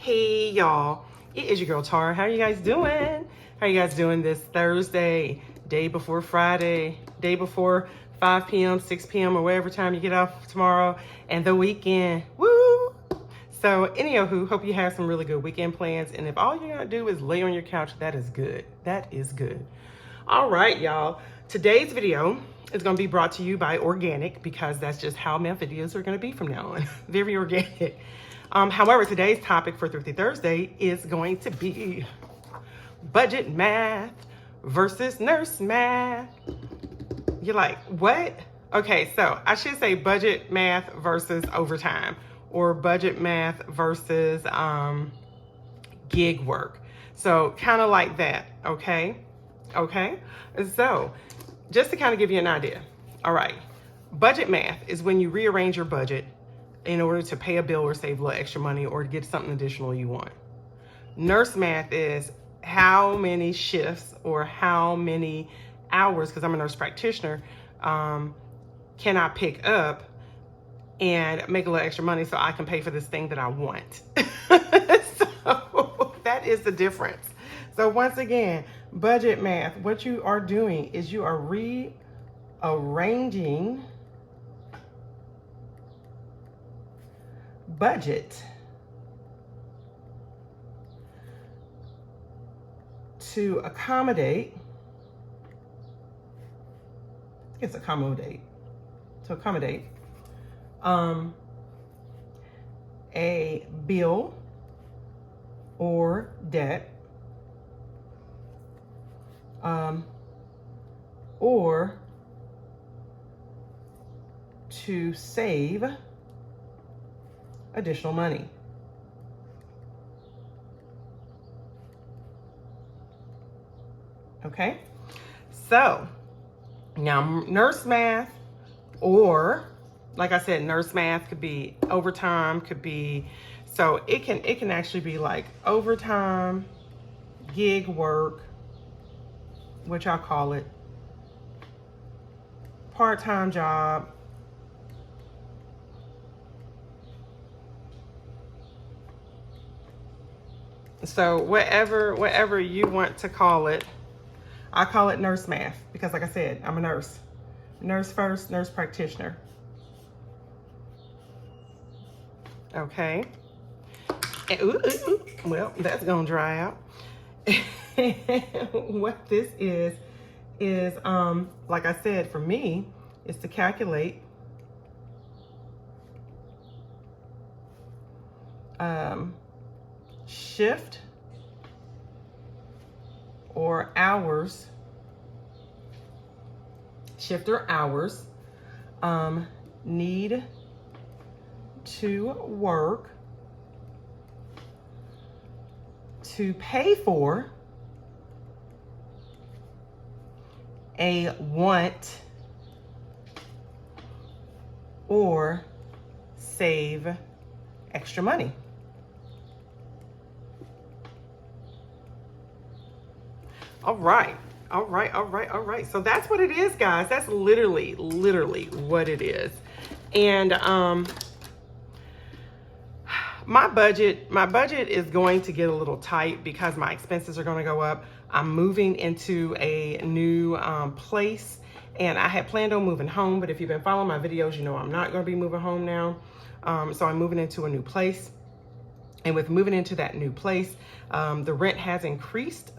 Hey y'all, it is your girl Tara. How are you guys doing? How are you guys doing this Thursday, day before Friday, day before 5 p.m., 6 p.m., or whatever time you get off tomorrow, and the weekend? Woo! So anywho, hope you have some really good weekend plans, and if all you're gonna do is lay on your couch, that is good. That is good. All right, y'all. Today's video is gonna be brought to you by Organic, because that's just how my videos are gonna be from now on. Very organic. However, today's topic for Thrifty Thursday is going to be budget math versus nurse math. You're like, what? Okay, so I should say budget math versus overtime, or budget math versus gig work. So kind of like that, okay? Okay, so just to kind of give you an idea. All right, budget math is when you rearrange your budget in order to pay a bill or save a little extra money or to get something additional you want. Nurse math is how many shifts or how many hours, because I'm a nurse practitioner, can I pick up and make a little extra money so I can pay for this thing that I want. So that is the difference. So once again, budget math, what you are doing is you are rearranging budget to accommodate, a bill or debt, or to save additional money. Okay, so now nurse math, or like I said, nurse math could be overtime, could be, so it can actually be like overtime, gig work, which I'll call it, part-time job, so whatever you want to call it. I call it nurse math because, like I said, I'm a nurse. Nurse first, nurse practitioner. Okay. And, well, that's gonna dry out. What this is like I said, for me, is to calculate shift or hours, need to work to pay for a want or save extra money. All right. So that's what it is, guys. That's literally what it is. And my budget is going to get a little tight because my expenses are going to go up. I'm moving into a new place, and I had planned on moving home, but if you've been following my videos, you know I'm not going to be moving home now. So I'm moving into a new place. And with moving into that new place, the rent has increased.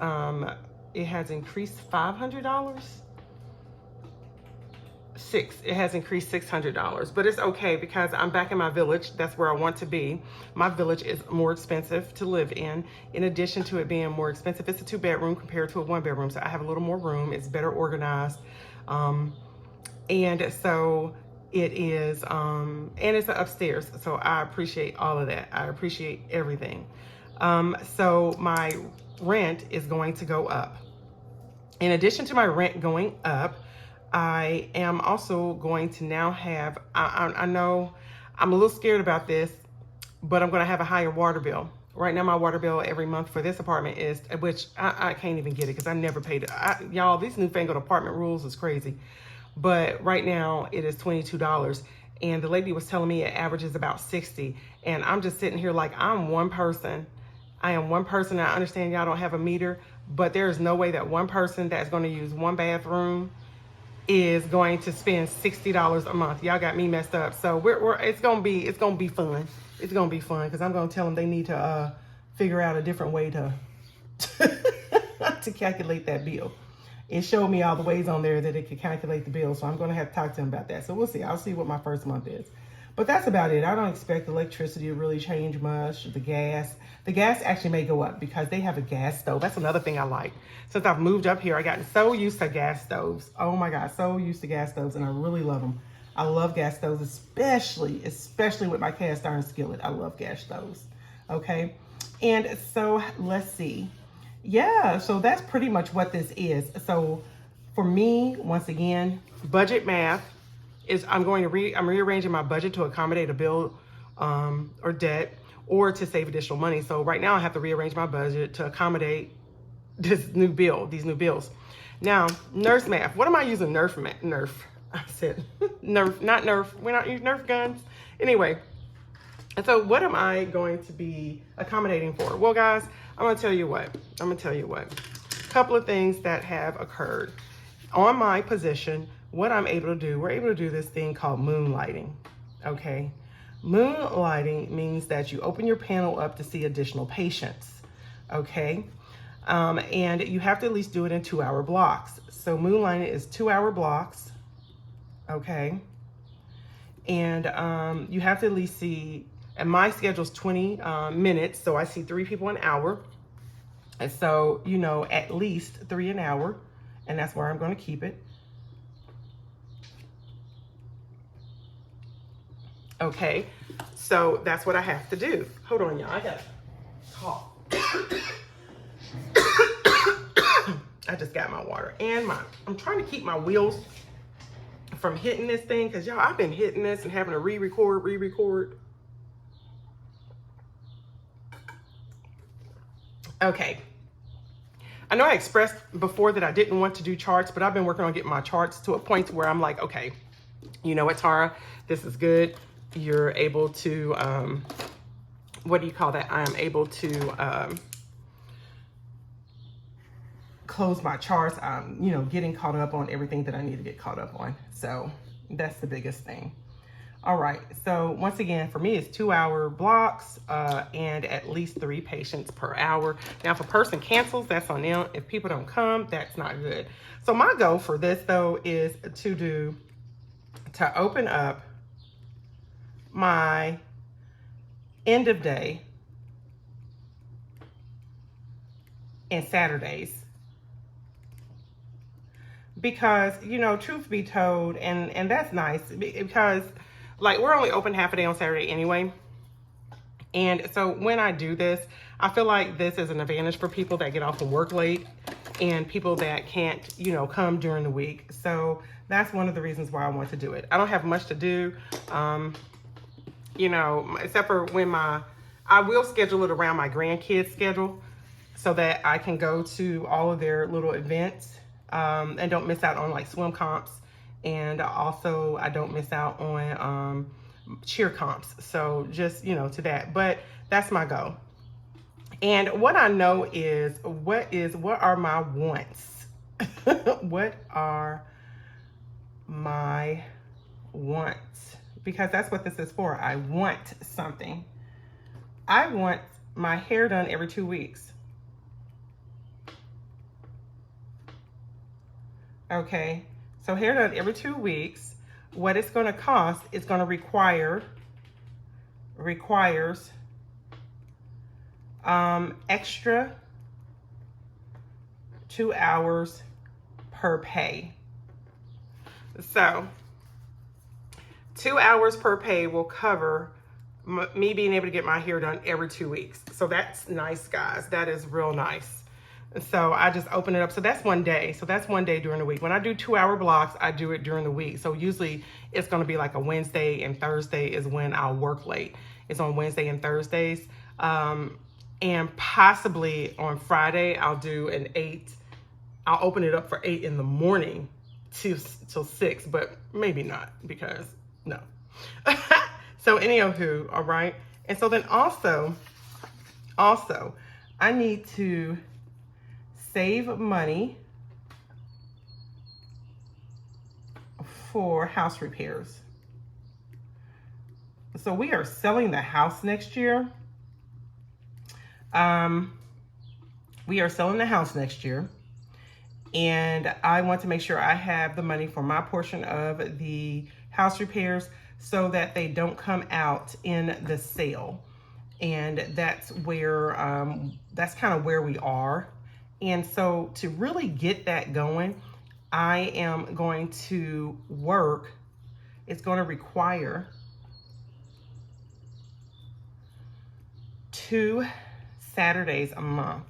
It has increased $500. It has increased $600, but it's okay because I'm back in my village. That's where I want to be. My village is more expensive to live in. In addition to it being more expensive, it's a 2-bedroom compared to a 1-bedroom. So I have a little more room. It's better organized. And so it is, and it's upstairs. So I appreciate all of that. I appreciate everything. So my rent is going to go up. In addition to my rent going up, I am also going to now have, I know I'm a little scared about this, but I'm going to have a higher water bill. Right now, my water bill every month for this apartment is, which I can't even get it because I never paid it. Y'all, these newfangled apartment rules is crazy. But right now it is $22. And the lady was telling me it averages about 60. And I'm just sitting here like, I'm one person. I am one person. I understand y'all don't have a meter, but there is no way that one person that's going to use one bathroom is going to spend $60 a month. Y'all got me messed up. So it's gonna be fun. It's gonna be fun because I'm gonna tell them they need to figure out a different way to to calculate that bill. It showed me all the ways on there that it could calculate the bill, so I'm gonna have to talk to them about that. So we'll see. I'll see what my first month is. But that's about it. I don't expect electricity to really change much. The gas actually may go up because they have a gas stove. That's another thing I like. Since I've moved up here, I gotten so used to gas stoves. Oh my God, so used to gas stoves, and I really love them. I love gas stoves, especially with my cast iron skillet. I love gas stoves. Okay, and so let's see. Yeah, so that's pretty much what this is. So for me, once again, budget math is I'm rearranging my budget to accommodate a bill or debt or to save additional money. So right now I have to rearrange my budget to accommodate these new bills. Now, nurse math. What am I using Nerf? I said Nerf, not Nerf. We're not using Nerf guns. Anyway, and so what am I going to be accommodating for? Well, guys, I'm going to tell you what. A couple of things that have occurred. On my position, what I'm able to do, we're able to do this thing called moonlighting, okay? Moonlighting means that you open your panel up to see additional patients, okay? And you have to at least do it in 2-hour blocks. So moonlighting is 2-hour blocks, okay? And you have to at least see, and my schedule's 20 minutes, so I see 3 people an hour. And so, you know, at least 3 an hour, and that's where I'm gonna keep it. Okay, so that's what I have to do. Hold on, y'all, I gotta cough. I just got my water and I'm trying to keep my wheels from hitting this thing because y'all, I've been hitting this and having to re-record. Okay. I know I expressed before that I didn't want to do charts, but I've been working on getting my charts to a point where I'm like, okay, you know what, Tara, this is good. You're able to, what do you call that? I am able to close my charts. I'm, you know, getting caught up on everything that I need to get caught up on. So that's the biggest thing. All right, so once again, for me, it's 2-hour blocks and at least 3 patients per hour. Now, if a person cancels, that's on them. If people don't come, that's not good. So my goal for this, though, is to open up my end of day and Saturdays. Because, you know, truth be told, and that's nice because, like, we're only open half a day on Saturday anyway. And so when I do this, I feel like this is an advantage for people that get off from work late and people that can't, you know, come during the week. So that's one of the reasons why I want to do it. I don't have much to do, you know, except for when I will schedule it around my grandkids' schedule so that I can go to all of their little events and don't miss out on like swim comps. And also I don't miss out on cheer comps. So just, you know, to that, but that's my goal. And what I know is what are my wants? What are my wants? Because that's what this is for. I want something. I want my hair done every 2 weeks. Okay, so hair done every 2 weeks. What it's going to cost is going to requires extra 2 hours per pay. So 2 hours per pay will cover me being able to get my hair done every 2 weeks. So that's nice, guys. That is real nice. So I just open it up. So that's 1 day. So that's 1 day during the week. When I do 2-hour blocks, I do it during the week. So usually it's going to be like a Wednesday and Thursday is when I'll work late. It's on Wednesday and Thursdays. And possibly on Friday, I'll do an 8. I'll open it up for 8 in the morning till 6, but maybe not because no. So anywho, all right. And so then also, I need to save money for house repairs. So we are selling the house next year. We are selling the house next year. And I want to make sure I have the money for my portion of the house repairs so that they don't come out in the sale. And that's where, that's kind of where we are. And so to really get that going, I am going to work. It's going to require 2 Saturdays a month.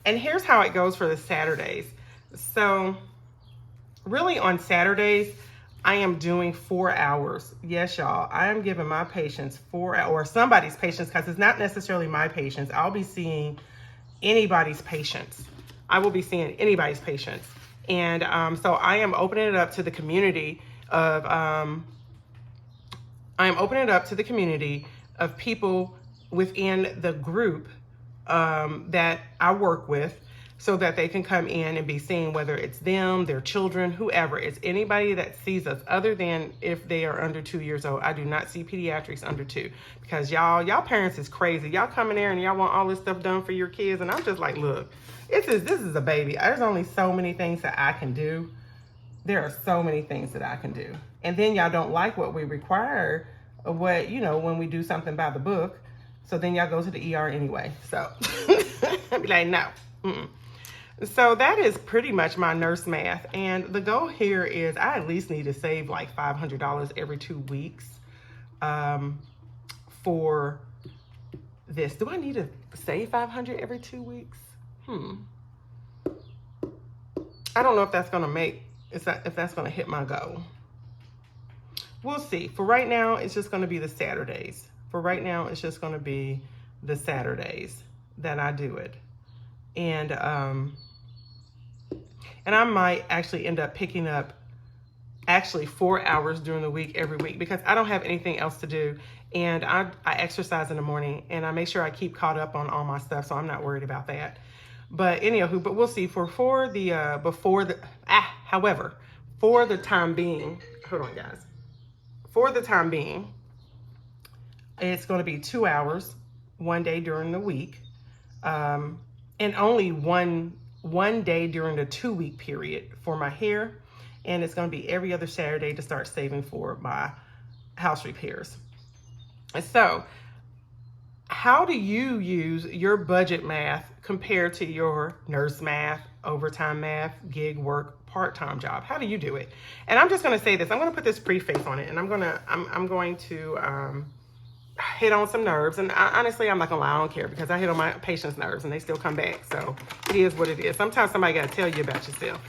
And here's how it goes for the Saturdays. So really on Saturdays, I am doing 4 hours. Yes, y'all, I am giving my patients 4 hours, or somebody's patients, because it's not necessarily my patients. I'll be seeing anybody's patients. I will be seeing anybody's patients. And so I am opening it up to the community of, people within the group that I work with, so that they can come in and be seen, whether it's them, their children, whoever. It's anybody that sees us, other than if they are under 2 years old. I do not see pediatrics under 2, because y'all parents is crazy. Y'all come in there and y'all want all this stuff done for your kids, and I'm just like, look, this is a baby. There's only so many things that I can do. There are so many things that I can do. And then y'all don't like what we require, what, when we do something by the book. So then y'all go to the ER anyway. So I'd be like, no. So that is pretty much my nurse math. And the goal here is I at least need to save like $500 every 2 weeks for this. Do I need to save $500 every 2 weeks? I don't know if that's gonna if that's gonna hit my goal. We'll see. For right now, it's just gonna be the Saturdays. For right now, it's just gonna be the Saturdays that I do it. And I might actually end up picking up 4 hours during the week every week, because I don't have anything else to do. And I exercise in the morning, and I make sure I keep caught up on all my stuff, so I'm not worried about that. But anywho, but we'll see. However, for the time being, hold on guys. For the time being, it's going to be 2 hours, 1 day during the week, and only one day during the 2-week period for my hair. And it's going to be every other Saturday to start saving for my house repairs. So how do you use your budget math compared to your nurse math, overtime math, gig work, part-time job? How do you do it? And I'm just going to say this. I'm going to put this preface on it, and I'm going to hit on some nerves. And honestly, I'm not gonna lie, I don't care, because I hit on my patients' nerves and they still come back. So it is what it is. Sometimes somebody gotta tell you about yourself.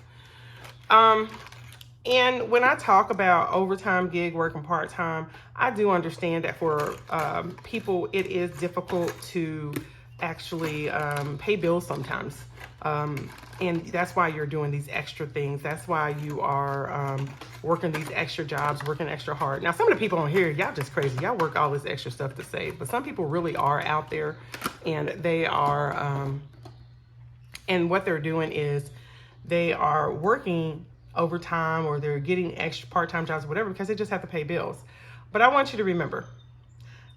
And when I talk about overtime, gig work, and part-time, I do understand that for people, it is difficult to actually pay bills sometimes. And that's why you're doing these extra things. That's why you are working these extra jobs, working extra hard. Now, some of the people on here, y'all just crazy. Y'all work all this extra stuff to save. But some people really are out there, and they are, and what they're doing is they are working overtime, or they're getting extra part-time jobs, whatever, because they just have to pay bills. But I want you to remember,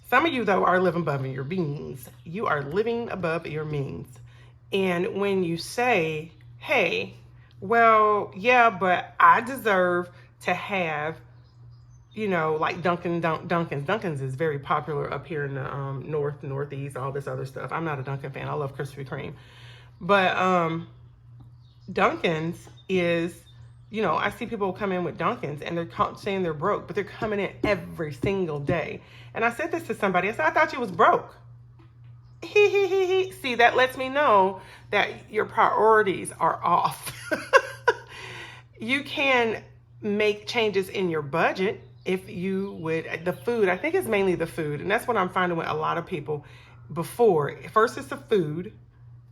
some of you, though, are living above your means. You are living above your means. And when you say, hey, well, yeah, but I deserve to have, like Dunkin's is very popular up here in the Northeast, all this other stuff. I'm not a Dunkin' fan. I love Krispy Kreme. But Dunkin's is, I see people come in with Dunkin's and they're saying they're broke, but they're coming in every single day. And I said this to somebody. I said, I thought you was broke. See, that lets me know that your priorities are off. You can make changes in your budget if you would. The food, I think it's mainly the food. And that's what I'm finding with a lot of people before. First, it's the food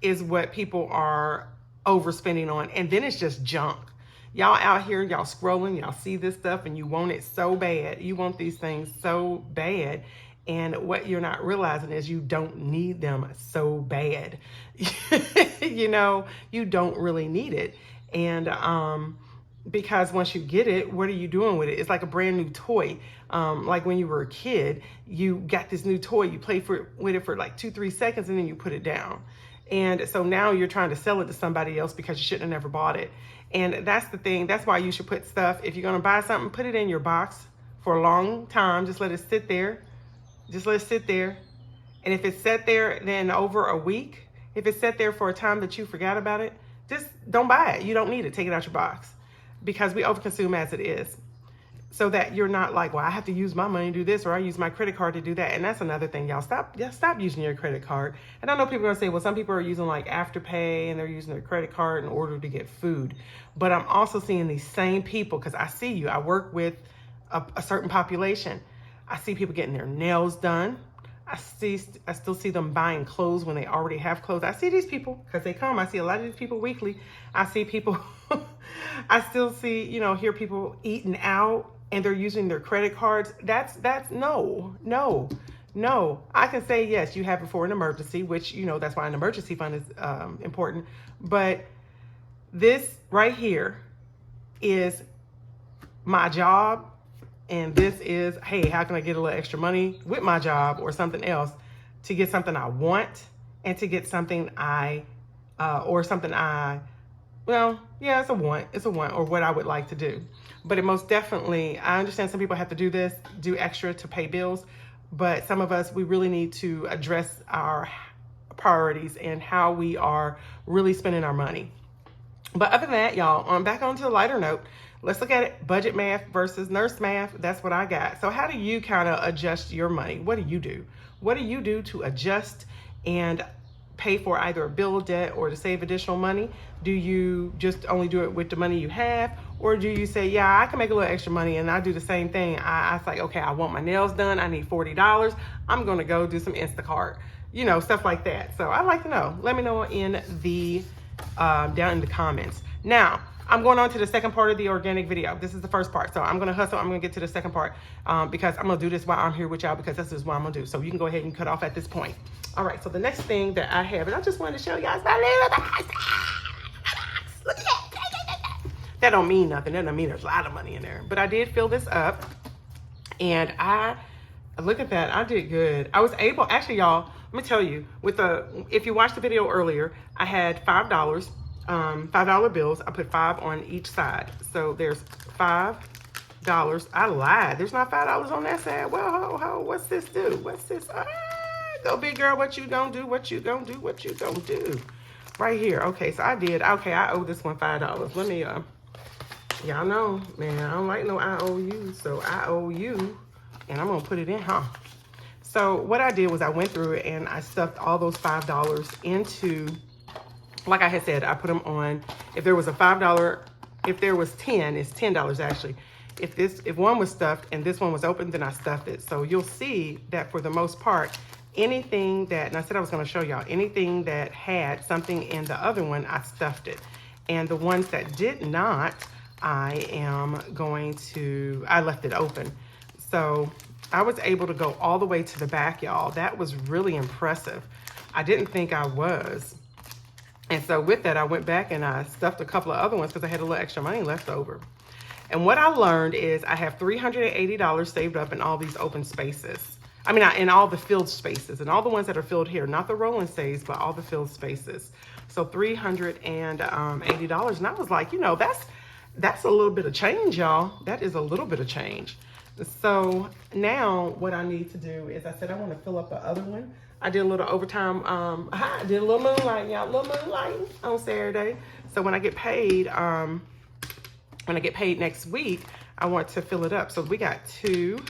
is what people are overspending on. And then it's just junk. Y'all out here, y'all scrolling, y'all see this stuff and you want it so bad. You want these things so bad. And what you're not realizing is you don't need them so bad. You know, you don't really need it. And because once you get it, what are you doing with it? It's like a brand new toy. Like when you were a kid, you got this new toy, you play with it for like 2-3 seconds and then you put it down. And so now you're trying to sell it to somebody else because you shouldn't have never bought it. And that's the thing. That's why you should put stuff, if you're going to buy something, put it in your box for a long time. Just let it sit there. Just let it sit there. And if it's sat there then over a week, if it's sat there for a time that you forgot about it, just don't buy it. You don't need it. Take it out your box, because we overconsume as it is. So that you're not like, well, I have to use my money to do this, or I use my credit card to do that. And that's another thing, y'all. Stop using your credit card. And I know people are gonna say, well, some people are using like Afterpay and they're using their credit card in order to get food. But I'm also seeing these same people, because I see you. I work with a certain population. I see people getting their nails done. I still see them buying clothes when they already have clothes. I see these people because they come. I see a lot of these people weekly. I see people, I still see, hear people eating out and they're using their credit cards. That's no. I can say, yes, you have it for an emergency, which, that's why an emergency fund is important. But this right here is my job. And this is, hey, how can I get a little extra money with my job or something else to get something I want and to get something it's a want or what I would like to do. But it most definitely, I understand some people have to do extra to pay bills, but some of us, we really need to address our priorities and how we are really spending our money. But other than that, y'all, back onto a lighter note. Let's look at it. Budget math versus nurse math. That's what I got. So how do you kind of adjust your money? What do you do? What do you do to adjust and pay for either a bill, debt, or to save additional money? Do you just only do it with the money you have? Or do you say, yeah, I can make a little extra money, and I do the same thing. I say, okay, I want my nails done. I need $40. I'm going to go do some Instacart, stuff like that. So I'd like to know. Let me know in the down in the comments. Now, I'm going on to the second part of the organic video. This is the first part. So I'm going to hustle. I'm going to get to the second part because I'm going to do this while I'm here with y'all, because this is what I'm going to do. So you can go ahead and cut off at this point. All right. So the next thing that I have, and I just wanted to show you guys my little box. Look at that. That don't mean nothing. That don't mean there's a lot of money in there. But I did fill this up. And look at that. I did good. I was able, actually, y'all, let me tell you, if you watched the video earlier, I had $5. $5 bills. I put 5 on each side. So there's $5. I lied. There's not $5 on that side. Well, what's this do? What's this? Go big girl. What you gonna do? What you gonna do? What you gonna do? Right here. Okay, so I did. Okay, I owe this one $5. Let me, y'all know, man, I don't like no I owe you. So I owe you, and I'm gonna put it in, huh? So what I did was I went through it and I stuffed all those $5 into, like I had said, I put them on. If there was a $5, if there was 10, it's $10 actually. If one was stuffed and this one was open, then I stuffed it. So you'll see that for the most part, anything that, and I said I was going to show y'all, anything that had something in the other one, I stuffed it. And the ones that did not, I left it open. So I was able to go all the way to the back, y'all. That was really impressive. I didn't think I was. And so with that, I went back and I stuffed a couple of other ones because I had a little extra money left over. And what I learned is I have $380 saved up in all these open spaces. I mean, in all the filled spaces and all the ones that are filled here, not the rolling stays, but all the filled spaces. So $380. And I was like, that's a little bit of change, y'all. That is a little bit of change. So now what I need to do is I said I want to fill up the other one. I did a little overtime. I did a little moonlighting, y'all. Little moonlighting on Saturday. So when I get paid, next week, I want to fill it up. So we got 2,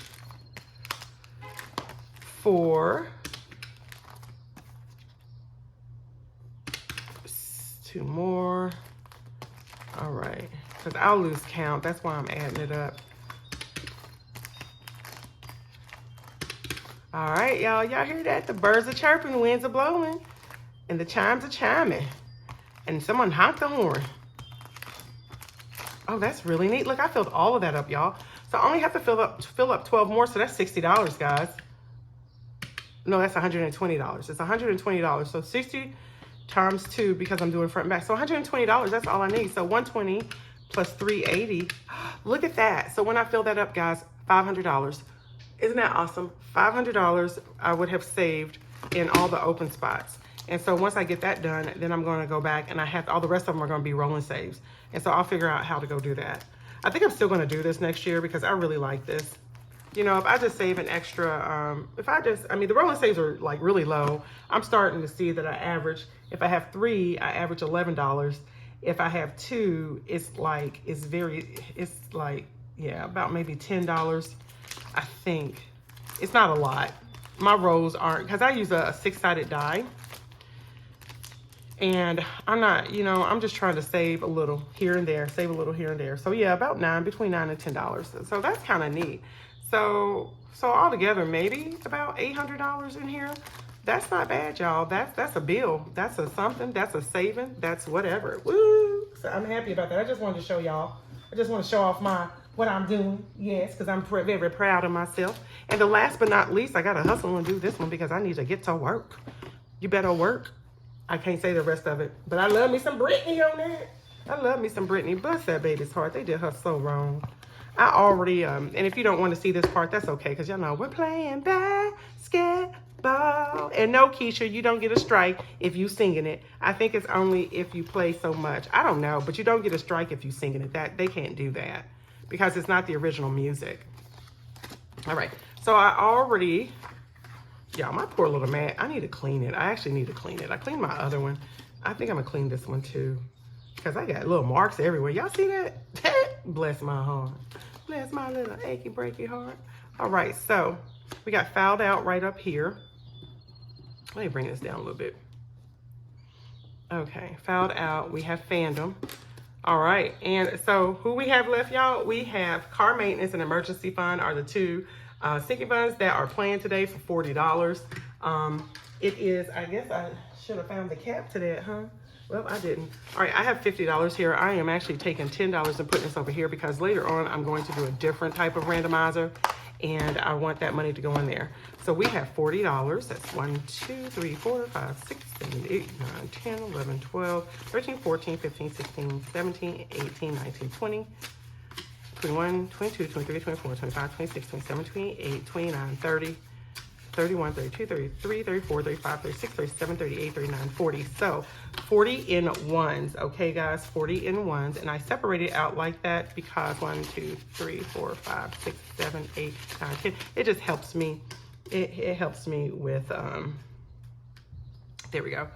4, 2 more. All right, because I'll lose count. That's why I'm adding it up. All right, y'all hear that? The birds are chirping, the winds are blowing, and the chimes are chiming, and someone honked the horn. Oh, that's really neat. Look, I filled all of that up, y'all. So I only have to fill up 12 more, so that's $60, guys. no, that's $120. It's $120. So 60 times 2 because I'm doing front and back. So $120, that's all I need. So 120 plus 380. Look at that. So when I fill that up, guys, $500. Isn't that awesome? $500 I would have saved in all the open spots. And so once I get that done, then I'm going to go back and I have all the rest of them are going to be rolling saves. And so I'll figure out how to go do that. I think I'm still going to do this next year because I really like this. You know, if I just save an extra, I mean, the rolling saves are like really low. I'm starting to see that I average, if I have 3, I average $11. If I have 2, it's like, yeah, about maybe $10. I think it's not a lot. My rolls aren't, because I use a 6-sided die. And I'm not, you know, I'm just trying to save a little here and there, save a little here and there. So yeah, about between $9 and $10. So that's kind of neat. So altogether, maybe about $800 in here. That's not bad, y'all. That's a bill. That's a something. That's a saving. That's whatever. Woo! So I'm happy about that. I just wanted to show y'all. I just want to show off what I'm doing. Yes, because I'm very proud of myself. And the last but not least, I got to hustle and do this one because I need to get to work. You better work. I can't say the rest of it, but I love me some Britney on that. I love me some Britney. Bless that baby's heart. They did her so wrong. I already, and if you don't want to see this part, that's okay, because y'all know we're playing basketball. And no, Keisha, you don't get a strike if you singing it. I think it's only if you play so much. I don't know, but you don't get a strike if you singing it. They can't do that because it's not the original music. All right, so I already... Y'all, my poor little mat, I need to clean it. I actually need to clean it. I cleaned my other one. I think I'm going to clean this one too because I got little marks everywhere. Y'all see that? Bless my heart. Bless my little achy, breaky heart. All right, so we got fouled out right up here. Let me bring this down a little bit. Okay, fouled out. We have fandom. All right, and so who we have left, y'all? We have car maintenance and emergency fund are the two sinking funds that are playing today for $40. It is, I guess I should have found the cap to that, huh? Well, I didn't. All right, I have $50 here. I am actually taking $10 and putting this over here because later on I'm going to do a different type of randomizer and I want that money to go in there. So we have $40. That's 1, 2, 3, 4, 5, 6, 7, 8, 9, 10, 11, 12, 13, 14, 15, 16, 17, 18, 19, 20. 21, 22, 23, 24, 25, 26, 27, 28, 29, 30, 31, 32, 33, 34, 35, 36, 37, 38, 39, 40. So 40 in ones, okay, guys, 40 in ones. And I separate it out like that because 1, 2, 3, 4, 5, 6, 7, 8, 9, 10. It just helps me. It helps me with, there we go.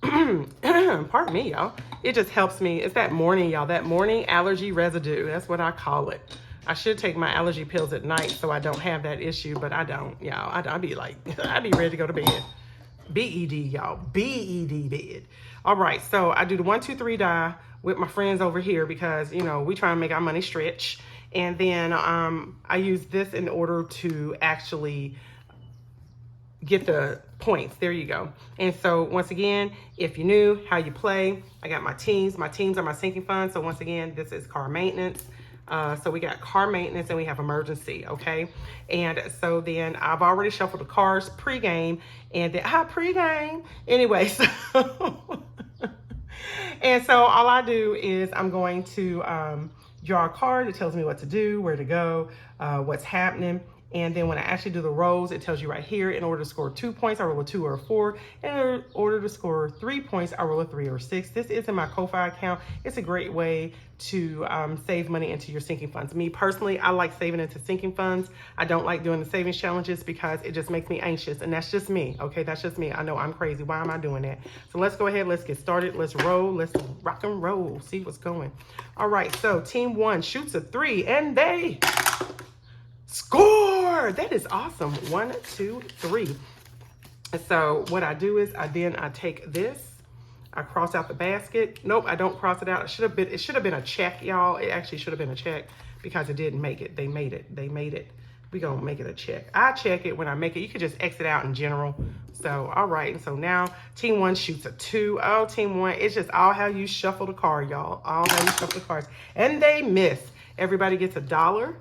Pardon me, y'all. It just helps me. It's that morning, y'all. That morning allergy residue. That's what I call it. I should take my allergy pills at night so I don't have that issue, but I don't, y'all. I'd be like, I'd be ready to go to bed. BED, y'all. BED bed. All right, so I do the 1, 2, 3 die with my friends over here because, you know, we try and make our money stretch. And then I use this in order to actually get the points. There you go. And so once again, if you knew how you play, I got my teams. My teams are my sinking funds. So once again, this is car maintenance. So we got car maintenance and we have emergency, okay? And so then I've already shuffled the cars pregame and then pregame. Anyway, so and so all I do is I'm going to draw a card. It tells me what to do, where to go, what's happening. And then when I actually do the rolls, it tells you right here, in order to score 2 points, I roll a 2 or a 4. In order to score 3 points, I roll a 3 or 6. This is in my Ko-Fi account. It's a great way to save money into your sinking funds. Me personally, I like saving into sinking funds. I don't like doing the savings challenges because it just makes me anxious. And that's just me, okay? That's just me. I know I'm crazy. Why am I doing that? So let's go ahead. Let's get started. Let's roll. Let's rock and roll. See what's going. All right, so team 1 shoots a 3 and they... score! That is awesome. 1, 2, 3. And so what I do is I take this, I cross out the basket. Nope, I don't cross it out. It should have been a check, y'all. It actually should have been a check because it didn't make it. They made it. We gonna make it a check. I check it when I make it. You could just exit out in general. So, all right. And so now team 1 shoots a 2. Oh, team 1, it's just all how you shuffle the card, y'all. All how you shuffle the cards. And they miss. Everybody gets $1.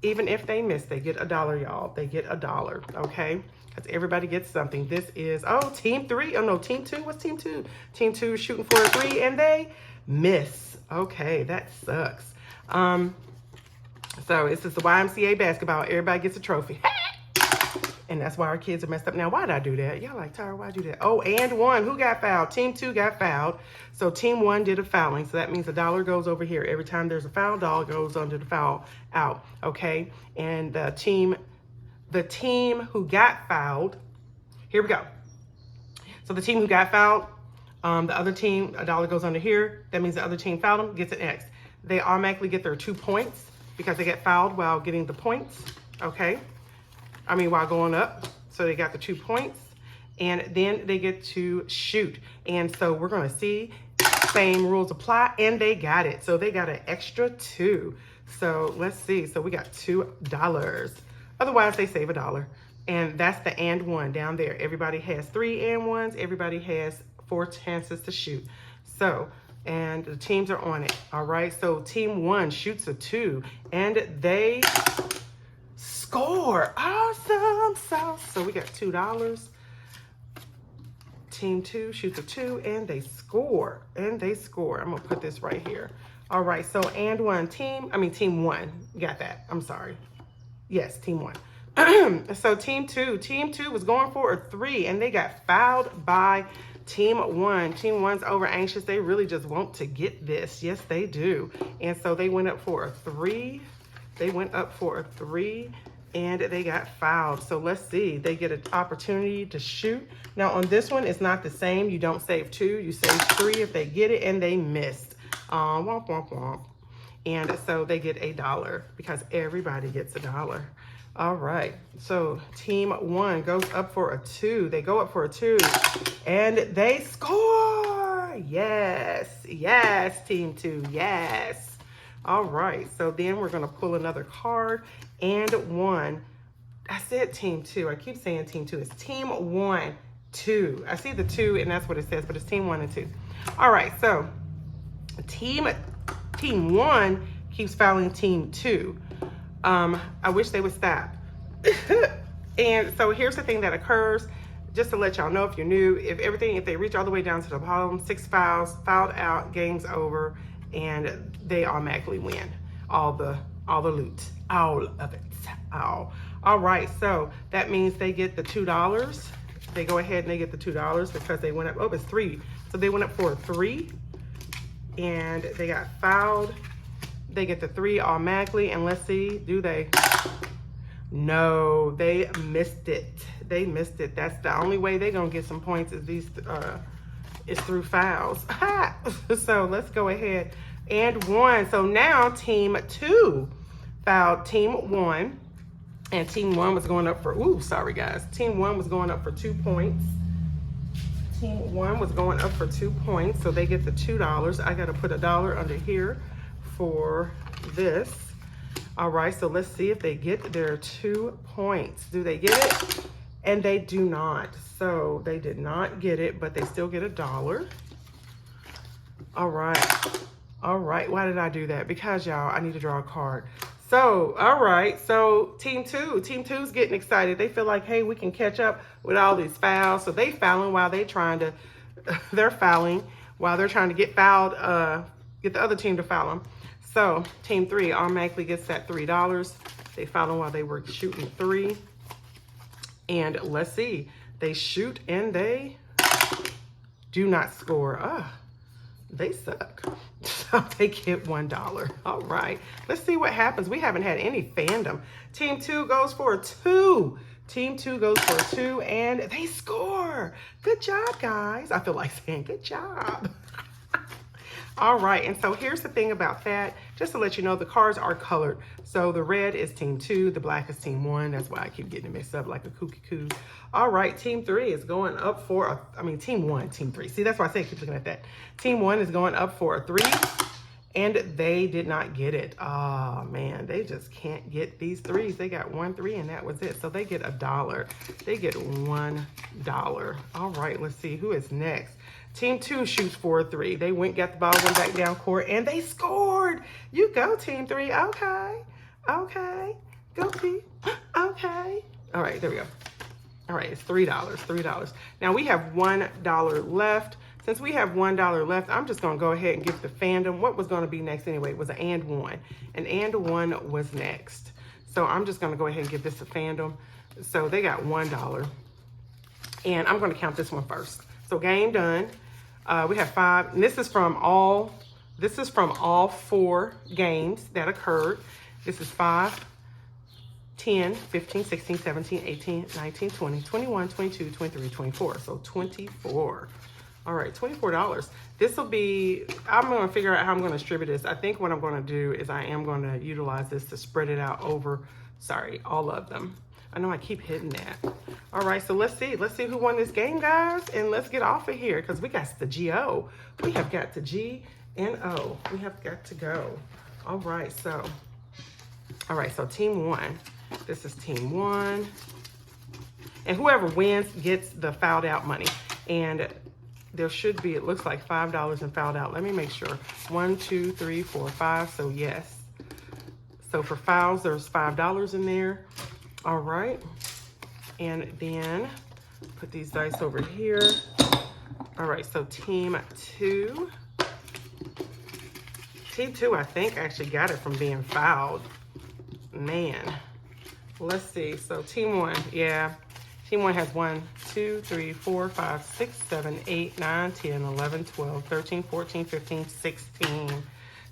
Even if they miss, they get $1, y'all. They get $1, okay? Because everybody gets something. This is, oh, team 3. Oh, no, team 2. What's team 2? Team 2 is shooting for a 3, and they miss. Okay, that sucks. So this is the YMCA basketball. Everybody gets a trophy. And that's why our kids are messed up. Now, why did I do that? Y'all like, Tara, why'd I do that? Oh, and 1. Who got fouled? Team 2 got fouled. So team 1 did a fouling. So that means $1 goes over here. Every time there's a foul, $1 goes under the foul out. Okay? And the team who got fouled, here we go. So the team who got fouled, the other team, $1 goes under here. That means the other team fouled them, gets an X. They automatically get their 2 points because they get fouled while getting the points. Okay? While going up. So they got the 2 points. And then they get to shoot. And so we're going to see, same rules apply. And they got it. So they got an extra 2. So let's see. So we got $2. Otherwise, they save $1. And that's the and 1 down there. Everybody has 3 and 1s. Everybody has 4 chances to shoot. So, and the teams are on it. All right. So team 1 shoots a 2. And they score. Awesome sauce. So we got $2. Team 2 shoots a 2 and they score. And they score. I'm gonna put this right here. All right, so and 1 team 1. Got that. I'm sorry. Yes, team 1. So team 2 was going for a 3 and they got fouled by team 1. Team 1's over anxious. They really just want to get this. Yes, they do. And so they went up for a 3. And they got fouled. So let's see. They get an opportunity to shoot. Now on this one, it's not the same. You don't save 2. You save 3 if they get it and they missed. Womp, womp, womp. And so they get $1 because everybody gets $1. All right. So team 1 goes up for a 2. They go up for a 2 and they score. Yes. Yes, team 2. Yes. All right, so then we're gonna pull another card and 1. I said team 2. I keep saying team 2. It's team 1, 2. I see the 2 and that's what it says, but it's team 1 and 2. All right, so team 1 keeps fouling team 2. I wish they would stop. And so here's the thing that occurs. Just to let y'all know if you're new, if they reach all the way down to the bottom, 6 fouls, fouled out, game's over. And they automatically win all the loot, all of it. All right, so that means they get the $2. They go ahead and they get the $2 because they went up. Oh, it's 3. So they went up for a 3, and they got fouled. They get the 3 automatically, and let's see, do they? No, they missed it. They missed it. That's the only way they're gonna get some points is these. Is through fouls. So let's go ahead and 1. So now team 2 fouled team 1 and team 1 was going up for, sorry guys. Team 1 was going up for 2 points. Team 1 was going up for 2 points. So they get the $2. I got to put $1 under here for this. All right, so let's see if they get their 2 points. Do they get it? And they do not. So they did not get it, but they still get $1. All right. All right. Why did I do that? Because y'all, I need to draw a card. So, all right. So team 2's getting excited. They feel like, hey, we can catch up with all these fouls. So they fouling while they're trying to get fouled, get the other team to foul them. So team 3 automatically gets that $3. They fouled them while they were shooting 3. And let's see, they shoot and they do not score. They suck. So they get $1. All right, let's see what happens. We haven't had any fandom. Team 2 goes for a 2. Team 2 goes for a 2 and they score. Good job, guys. I feel like saying good job. All right, and so here's the thing about that. Just to let you know, the cards are colored. So the red is team 2, the black is team 1. That's why I keep getting it mixed up like a kooky coo. All right, team 3 is going up for team 1, team 3. See, that's why I say I keep looking at that. Team 1 is going up for a 3, and they did not get it. Oh, man, they just can't get these 3s. They got 1 3, and that was it. So they get $1. They get $1. All right, let's see who is next. Team 2 shoots for a 3. They got the ball, went back down court, and they scored. You go, team 3. Okay. Okay. Go T. Okay. All right, there we go. All right, it's $3, $3. Now we have $1 left. Since we have $1 left, I'm just gonna go ahead and give the fandom. What was gonna be next anyway? It was an and one. An and one was next. So I'm just gonna go ahead and give this a fandom. So they got $1. And I'm gonna count this one first. So game done. We have 5, and this is from all 4 games that occurred. This is 5, 10, 15, 16, 17, 18, 19, 20, 21, 22, 23, 24. So 24. All right, $24. This will be, I'm going to figure out how I'm going to distribute this. I think what I'm going to do is I am going to utilize this to spread it out over, all of them. I know I keep hitting that. All right, so let's see. Let's see who won this game, guys. And let's get off of here because we got the G-O. We have got the G and O. We have got to go. All right, so team 1. This is team 1. And whoever wins gets the fouled out money. And there should be, it looks like $5 in fouled out. Let me make sure. 1, 2, 3, 4, 5. So yes. So for fouls, there's $5 in there. All right. And then put these dice over here. All right, so team 2. Team 2, I think, actually got it from being fouled. Man. Let's see. So team 1, yeah. Team 1 has 1, 2, 3, 4, 5, 6, 7, 8, 9, 10, 11, 12, 13, 14, 15, 16.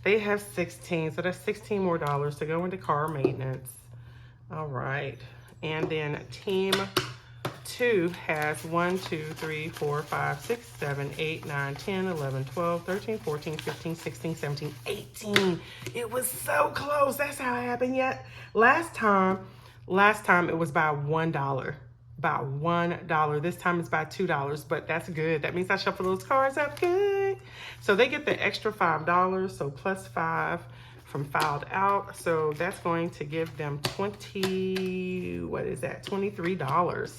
They have 16, so that's $16 more to go into car maintenance. All right. And then team 2 has 1, 2, 3, 4, 5, 6, 7, 8, 9, 10, 11, 12, 13, 14, 15, 16, 17, 18. It was so close. That's how it happened yet. Last time it was by $1. By $1. This time it's by $2, but that's good. That means I shuffle those cards up good. So they get the extra $5, so plus 5 from fouled out. So that's going to give them $23.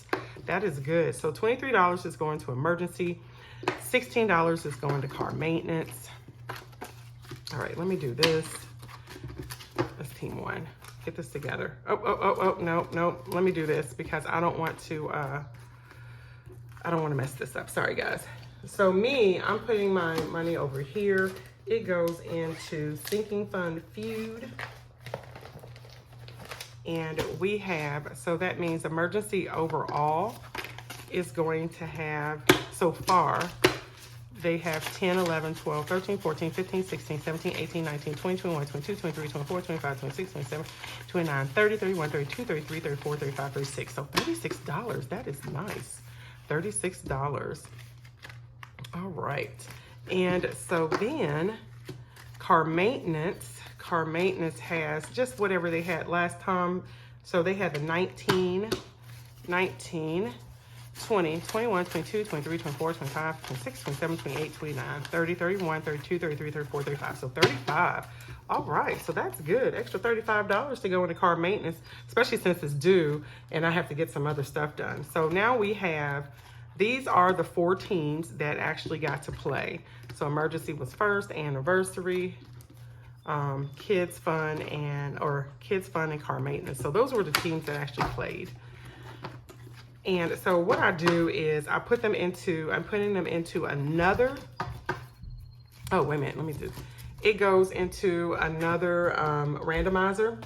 That is good. So $23 is going to emergency. $16 is going to car maintenance. All right, let me do this. That's team 1. Get this together. Oh, no. Let me do this because I don't want to mess this up. Sorry, guys. So I'm putting my money over here. It goes into sinking fund feud. And we have, so that means emergency overall is going to have, so far, they have 10, 11, 12, 13, 14, 15, 16, 17, 18, 19, 20, 21, 22, 23, 24, 25, 26, 27, 29, 30, 31, 32, 33, 34, 35, 36. So $36. That is nice. $36. All right. And so then car maintenance has just whatever they had last time. So they had the 19, 20, 21, 22, 23, 24, 25, 26, 27, 28, 29, 30, 31, 32, 33, 34, 35. So 35. All right, so that's good. Extra $35 to go into car maintenance, especially since it's due and I have to get some other stuff done. So now we have, these are the 4 teams that actually got to play. So emergency was first, anniversary, kids fun and car maintenance. So those were the teams that actually played. And so what I do is I'm putting them into another, oh, wait a minute, let me do, it goes into another randomizer.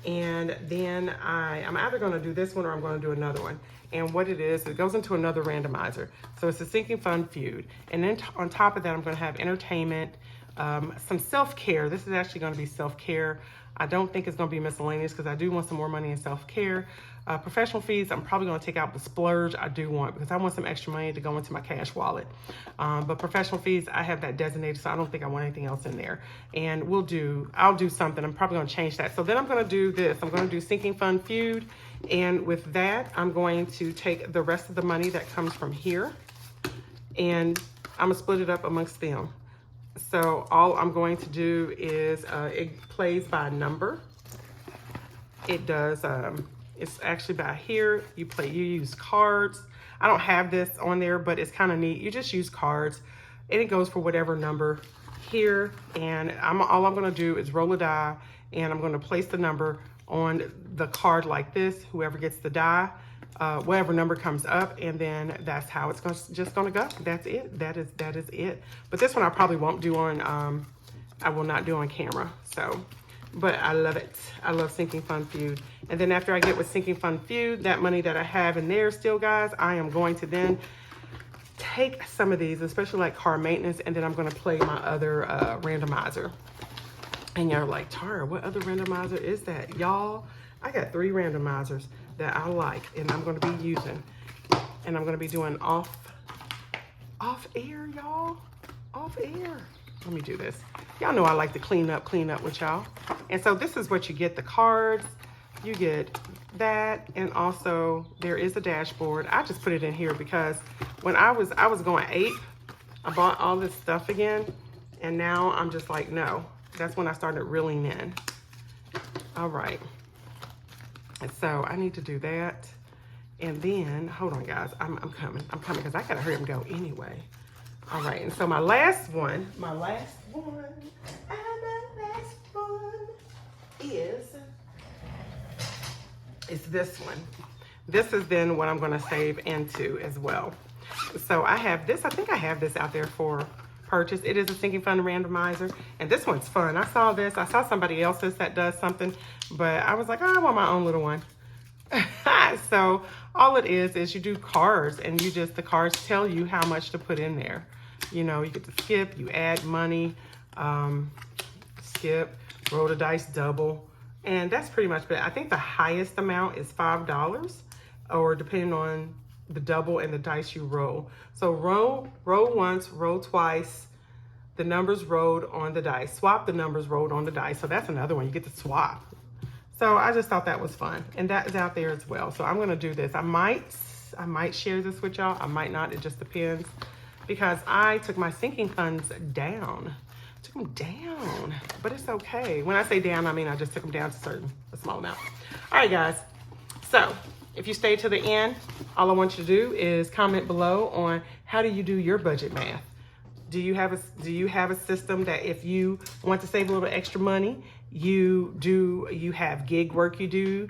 And then I'm either gonna do this one or I'm gonna do another one. And what it is, it goes into another randomizer. So it's a sinking fund feud. And then on top of that, I'm gonna have entertainment, some self-care. This is actually gonna be self-care. I don't think it's gonna be miscellaneous because I do want some more money in self-care. Professional fees, I'm probably gonna take out the splurge I do want because I want some extra money to go into my cash wallet. But professional fees, I have that designated, so I don't think I want anything else in there. And I'll do something. I'm probably gonna change that. So then I'm gonna do this. I'm gonna do sinking fund feud. And with that, I'm going to take the rest of the money that comes from here and I'm gonna split it up amongst them. So all I'm going to do is, it plays by number. It does, it's actually by here. You use cards. I don't have this on there, but it's kind of neat. You just use cards and it goes for whatever number here. And all I'm gonna do is roll a die and I'm gonna place the number on the card like this, whoever gets the die, whatever number comes up, and then that's how it's just gonna go. That's it. That is it. But this one I probably won't do on, I will not do on camera. So, but I love it. I love Sinking Fund Feud. And then after I get with Sinking Fund Feud, that money that I have in there still, guys, I am going to then take some of these, especially like car maintenance, and then I'm gonna play my other randomizer. And you're like, Tara, what other randomizer is that? Y'all, I got 3 randomizers that I like, and I'm gonna be using. And I'm gonna be doing off air, y'all. Off air. Let me do this. Y'all know I like to clean up with y'all. And so this is what you get, the cards. You get that, and also there is a dashboard. I just put it in here because when I was going ape, I bought all this stuff again, and now I'm just like, no. That's when I started reeling in. All right. And so I need to do that. And then, hold on, guys. I'm coming because I got to hurry up and go anyway. All right. And so my last one is this one. This is then what I'm going to save into as well. So I have this. I think I have this out there for purchase. It is a Sinking Fund randomizer, and this one's fun. I saw this. I saw somebody else's that does something, but I was like, oh, I want my own little one. So all it is you do cards, and the cards tell you how much to put in there. You know, you get to skip, you add money, skip, roll the dice, double, and that's pretty much it. I think the highest amount is $5, or depending on the double and the dice you roll. So roll once, roll twice, the numbers rolled on the dice. Swap the numbers rolled on the dice. So that's another one. You get to swap. So I just thought that was fun, and that is out there as well. So I'm gonna do this. I might share this with y'all. I might not. It just depends, because I took my sinking funds down. Took them down, but it's okay. When I say down, I mean I just took them down to a small amount. All right, guys. So if you stay to the end, all I want you to do is comment below on how do you do your budget math. Do you have a system that if you want to save a little extra money, you have gig work you do?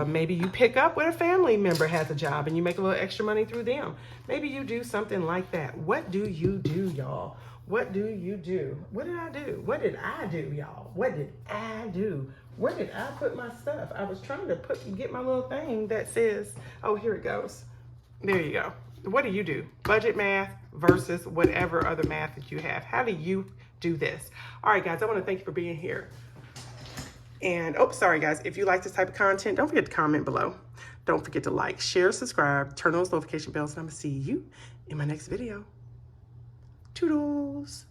Maybe you pick up when a family member has a job and you make a little extra money through them. Maybe you do something like that. What do you do, y'all? What do you do? What did I do? What did I do, y'all? What did I do? Where did I put my stuff? I was trying to get my little thing that says, oh, here it goes. There you go. What do you do? Budget math versus whatever other math that you have. How do you do this? All right, guys, I want to thank you for being here. And, oh, sorry, guys. If you like this type of content, don't forget to comment below. Don't forget to like, share, subscribe, turn on those notification bells, and I'm going to see you in my next video. Toodles.